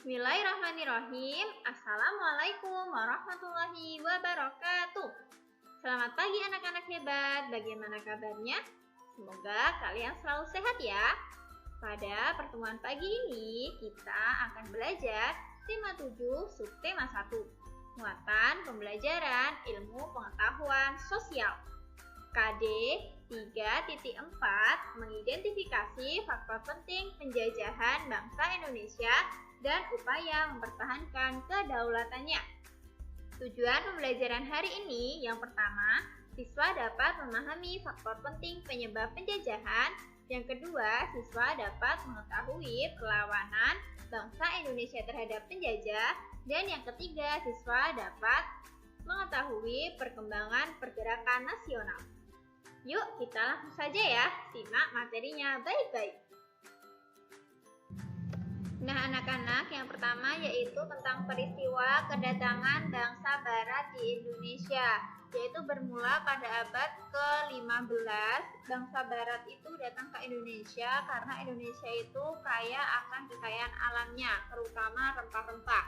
Bismillahirrahmanirrahim. Assalamualaikum warahmatullahi wabarakatuh. Selamat pagi anak-anak hebat. Bagaimana kabarnya? Semoga kalian selalu sehat ya. Pada pertemuan pagi ini kita akan belajar tema 7 subtema 1. Muatan pembelajaran ilmu pengetahuan sosial. KD 3.4 mengidentifikasi faktor penting penjajahan bangsa Indonesia dan upaya mempertahankan kedaulatannya. Tujuan pembelajaran hari ini yang pertama, siswa dapat memahami faktor penting penyebab penjajahan. Yang kedua, siswa dapat mengetahui perlawanan bangsa Indonesia terhadap penjajah. Dan yang ketiga, siswa dapat mengetahui perkembangan pergerakan nasional. Yuk kita langsung saja ya, simak materinya baik-baik. Nah anak-anak, yang pertama yaitu tentang peristiwa kedatangan bangsa barat di Indonesia, yaitu bermula pada abad ke-15. Bangsa barat itu datang ke Indonesia karena Indonesia itu kaya akan kekayaan alamnya, terutama rempah-rempah.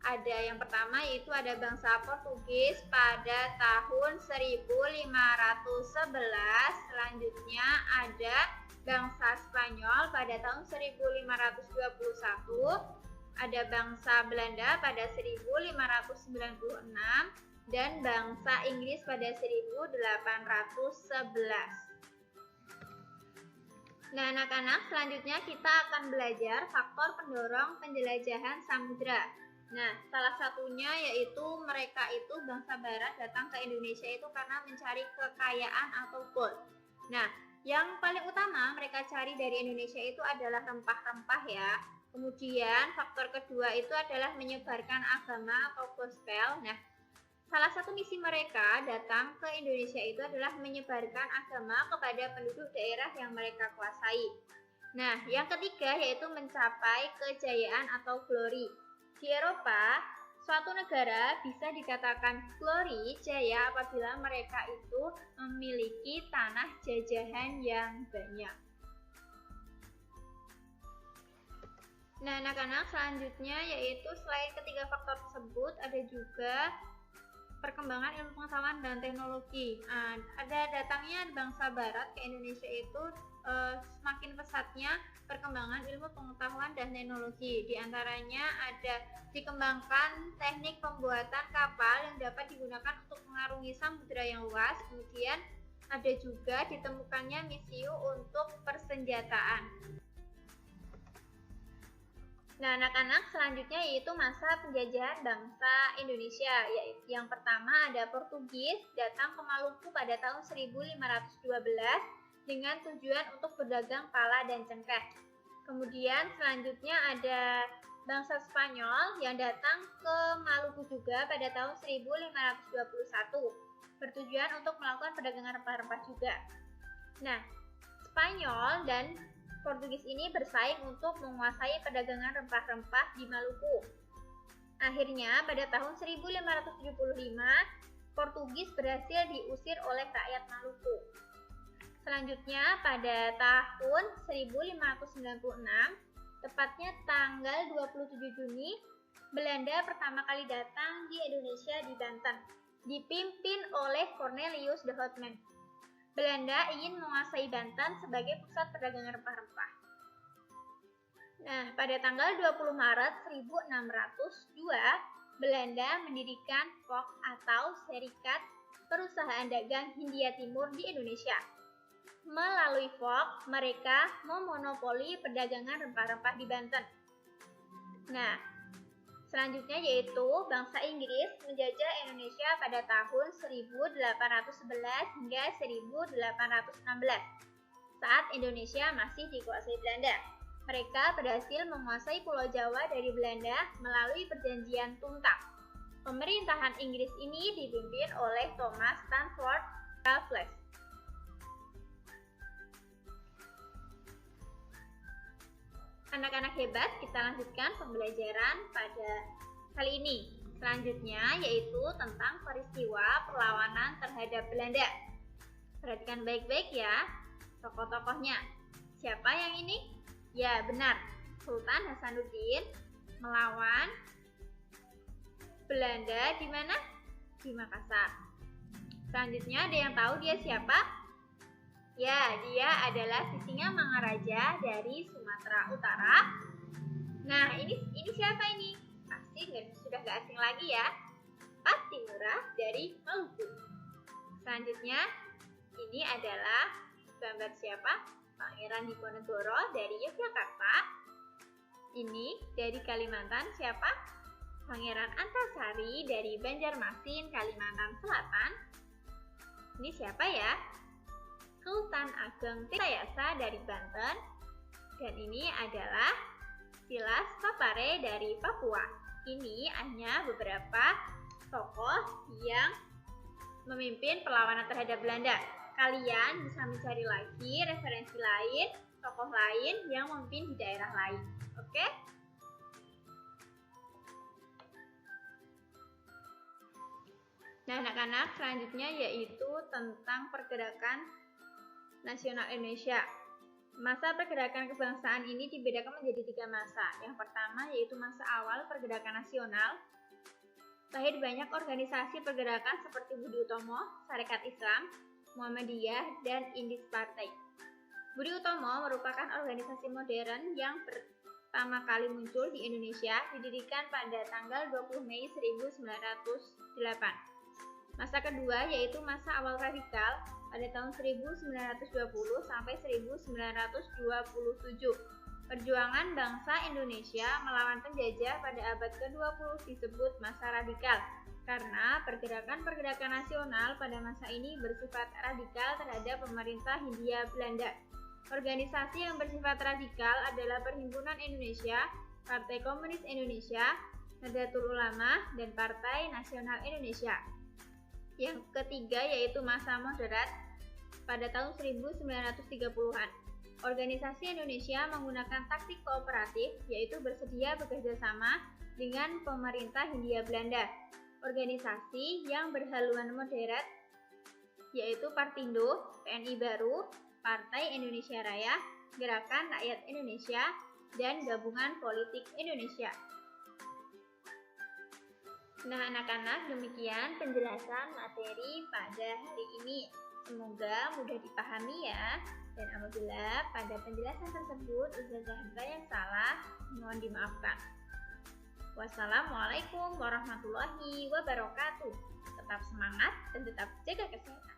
Ada yang pertama yaitu ada bangsa Portugis pada tahun 1511. Selanjutnya ada bangsa Spanyol pada tahun 1521. Ada bangsa Belanda pada 1596 dan bangsa Inggris pada 1811. Nah, anak-anak, selanjutnya kita akan belajar faktor pendorong penjelajahan samudra. Nah, salah satunya yaitu mereka itu bangsa barat datang ke Indonesia itu karena mencari kekayaan atau gold. Nah, yang paling utama mereka cari dari Indonesia itu adalah rempah-rempah ya. Kemudian faktor kedua itu adalah menyebarkan agama atau gospel. Nah, salah satu misi mereka datang ke Indonesia itu adalah menyebarkan agama kepada penduduk daerah yang mereka kuasai. Nah, yang ketiga yaitu mencapai kejayaan atau glory. Di Eropa, suatu negara bisa dikatakan glory, jaya apabila mereka itu memiliki tanah jajahan yang banyak. Nah, anak-anak, selanjutnya yaitu selain ketiga faktor tersebut ada juga perkembangan ilmu pengetahuan dan teknologi. Nah, ada datangnya bangsa barat ke Indonesia itu semakin pesatnya perkembangan ilmu pengetahuan dan teknologi. Di antaranya ada dikembangkan teknik pembuatan kapal yang dapat digunakan untuk mengarungi samudera yang luas. Kemudian ada juga ditemukannya misiu untuk persenjataan. Nah, anak-anak, selanjutnya yaitu masa penjajahan bangsa Indonesia. Yang pertama ada Portugis datang ke Maluku pada tahun 1512 dengan tujuan untuk berdagang pala dan cengkeh. Kemudian selanjutnya ada bangsa Spanyol yang datang ke Maluku juga pada tahun 1521 bertujuan untuk melakukan perdagangan rempah-rempah juga. Nah, Spanyol dan Portugis ini bersaing untuk menguasai perdagangan rempah-rempah di Maluku. Akhirnya pada tahun 1575 Portugis berhasil diusir oleh rakyat Maluku. Selanjutnya pada tahun 1596, tepatnya tanggal 27 Juni, Belanda pertama kali datang di Indonesia di Banten, dipimpin oleh Cornelius de Houtman. Belanda ingin menguasai Banten sebagai pusat perdagangan rempah-rempah. Nah, pada tanggal 20 Maret 1602, Belanda mendirikan VOC atau Serikat Perusahaan Dagang Hindia Timur di Indonesia. Melalui VOC, mereka memonopoli perdagangan rempah-rempah di Banten. Nah, selanjutnya yaitu bangsa Inggris menjajah Indonesia pada tahun 1811 hingga 1816 saat Indonesia masih dikuasai Belanda. Mereka berhasil menguasai Pulau Jawa dari Belanda melalui perjanjian Tuntang. Pemerintahan Inggris ini dipimpin oleh Thomas Stamford Raffles. Anak-anak hebat, kita lanjutkan pembelajaran pada kali ini. Selanjutnya yaitu tentang peristiwa perlawanan terhadap Belanda. Perhatikan baik-baik ya tokoh-tokohnya. Siapa yang ini? Ya benar, Sultan Hasanuddin melawan Belanda di mana? Di Makassar. Selanjutnya ada yang tahu dia siapa? Ya, dia adalah Sisingamangaraja dari Sumatera Utara. Nah, ini siapa ini? Pasti sudah nggak asing lagi ya. Patimura dari Maluku. Selanjutnya, ini adalah gambar siapa? Pangeran Diponegoro dari Yogyakarta. Ini dari Kalimantan siapa? Pangeran Antasari dari Banjarmasin, Kalimantan Selatan. Ini siapa ya? Sultan Ageng Tirtayasa dari Banten. Dan ini adalah Silas Papare dari Papua. Ini hanya beberapa tokoh yang memimpin perlawanan terhadap Belanda. Kalian bisa mencari lagi referensi lain, tokoh lain yang memimpin di daerah lain. Oke? Nah, anak-anak, selanjutnya yaitu tentang pergerakan nasional Indonesia. Masa pergerakan kebangsaan ini dibedakan menjadi 3 masa. Yang pertama yaitu masa awal pergerakan nasional. Lahir banyak organisasi pergerakan seperti Budi Utomo, Sarekat Islam, Muhammadiyah, dan Indis Partai. Budi Utomo merupakan organisasi modern yang pertama kali muncul di Indonesia, didirikan pada tanggal 20 Mei 1908. Masa kedua yaitu masa awal radikal pada tahun 1920 sampai 1927. Perjuangan bangsa Indonesia melawan penjajah pada abad ke-20 disebut masa radikal karena pergerakan-pergerakan nasional pada masa ini bersifat radikal terhadap pemerintah Hindia Belanda. Organisasi yang bersifat radikal adalah Perhimpunan Indonesia, Partai Komunis Indonesia, Nahdlatul Ulama, dan Partai Nasional Indonesia. Yang ketiga yaitu masa moderat pada tahun 1930-an. Organisasi Indonesia menggunakan taktik kooperatif, yaitu bersedia bekerja sama dengan pemerintah Hindia Belanda. Organisasi yang berhaluan moderat yaitu Partindo, PNI Baru, Partai Indonesia Raya, Gerakan Rakyat Indonesia, dan Gabungan Politik Indonesia. Nah, anak-anak, demikian penjelasan materi pada hari ini. Semoga mudah dipahami ya. Dan apabila pada penjelasan tersebut Ustazah ada yang salah, mohon dimaafkan. Wassalamualaikum warahmatullahi wabarakatuh. Tetap semangat dan tetap jaga kesehatan.